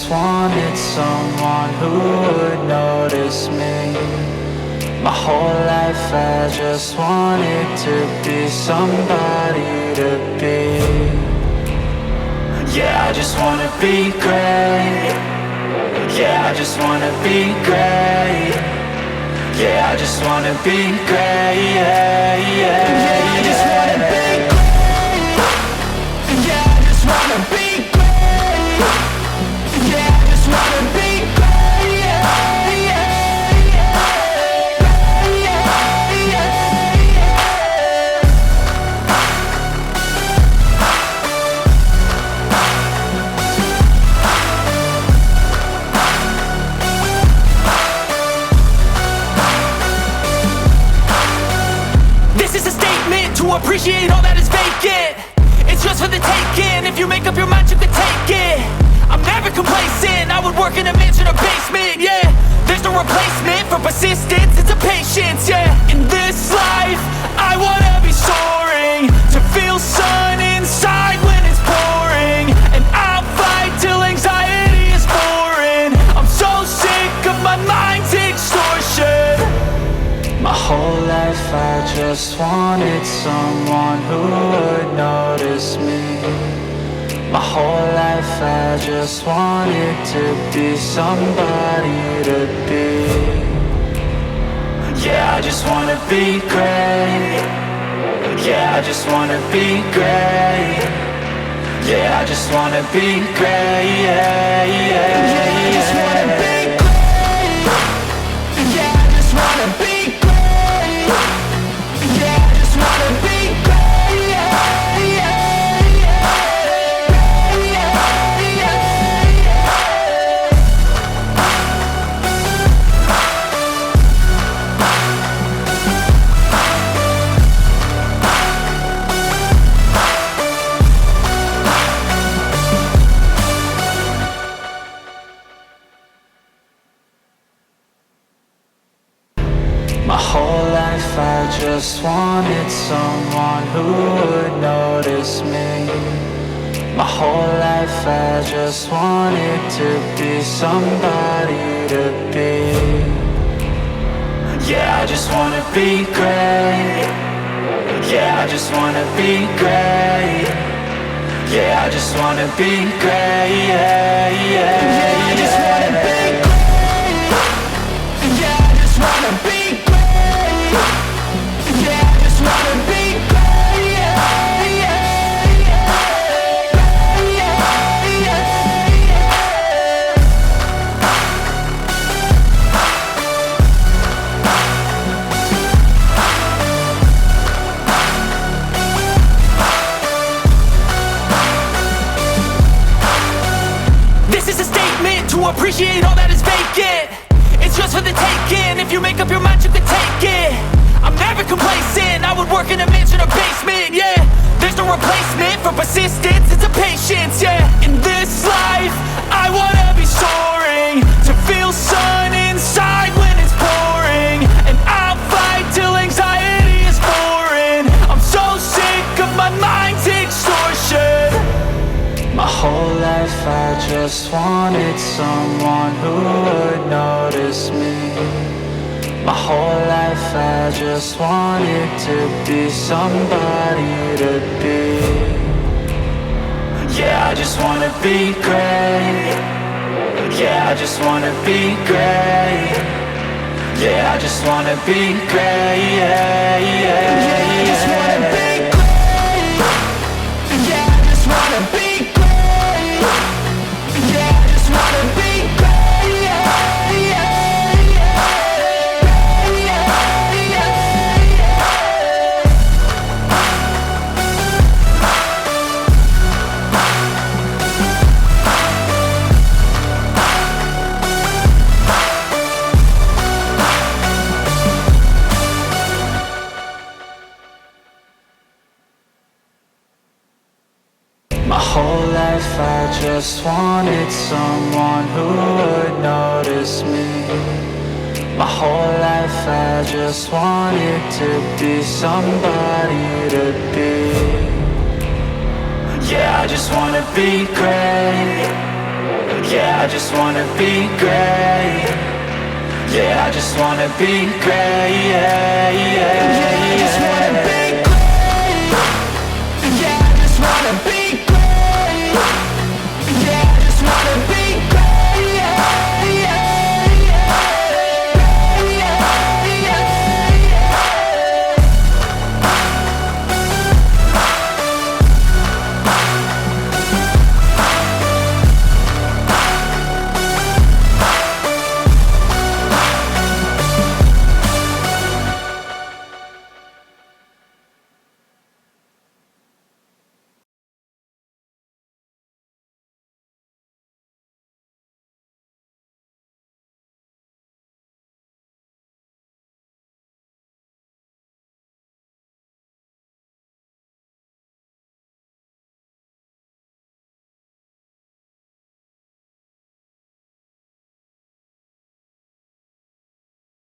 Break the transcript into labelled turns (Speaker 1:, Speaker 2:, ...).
Speaker 1: just wanted someone who would notice me. My whole life I just wanted to be somebody to be. Yeah, I just wanna be great. Yeah, I just wanna be great. Yeah, I just wanna be great. Yeah, yeah, yeah, I just wanna be great. Yeah, I just wanna be great. Yeah, I just wanna be great. Yeah, yeah, yeah, yeah, yeah. This is a statement to appreciate all that is vacant. It's just for the taking. If you make up your mind, you can take it. I'm never complacent. I would work in a mansion or basement, yeah. There's no replacement for persistence, it's a patience, yeah. In this life, I wanna be soaring, to feel sun inside when it's pouring. And I'll fight till anxiety is foreign. I'm so sick of my mind's extortion. My whole life I just wanted someone who would notice me. My whole life I just wanted to be somebody to be. Yeah, I just wanna be great. Yeah, I just wanna be great. Yeah, I just wanna be great. Yeah, yeah, yeah, I just wanna be great. Yeah, I just wanna be great. Yeah, I just wanna be great. Yeah, yeah. My whole life I just wanted someone who would notice me. My whole life I just wanted to be somebody to be. Yeah, I just wanna be great. Yeah, I just wanna be great. Yeah, I just wanna be great. Yeah, yeah, yeah, I just wanna be great. Yeah, I just wanna be great. Yeah, I just wanna be great. Yeah, yeah, yeah, yeah, yeah. This is a statement to appreciate all that is vacant. It's just for the taking. If you make up your mind, you can take it. I'm never complacent. I would work in a mansion or basement, yeah. There's no replacement for persistence, it's a patience, yeah. In this life, I wanna be soaring, to feel sun inside when it's pouring. And I'll fight till anxiety is foreign. I'm so sick of my mind's extortion. My whole life I just wanted someone who would notice me. My whole life I just wanted to be somebody to be. Yeah, I just wanna be great. Yeah, I just wanna be great. Yeah, I just wanna be great. Yeah, yeah, yeah, I just wanna be great. Yeah, I just wanna be great. Yeah, I just wanna be great. Yeah, yeah. My whole life I just wanted someone who would notice me. My whole life I just wanted to be somebody to be. Yeah, I just wanna be great. Yeah, I just wanna be great. Yeah, I just wanna be great. Yeah, yeah, yeah. I just wanna be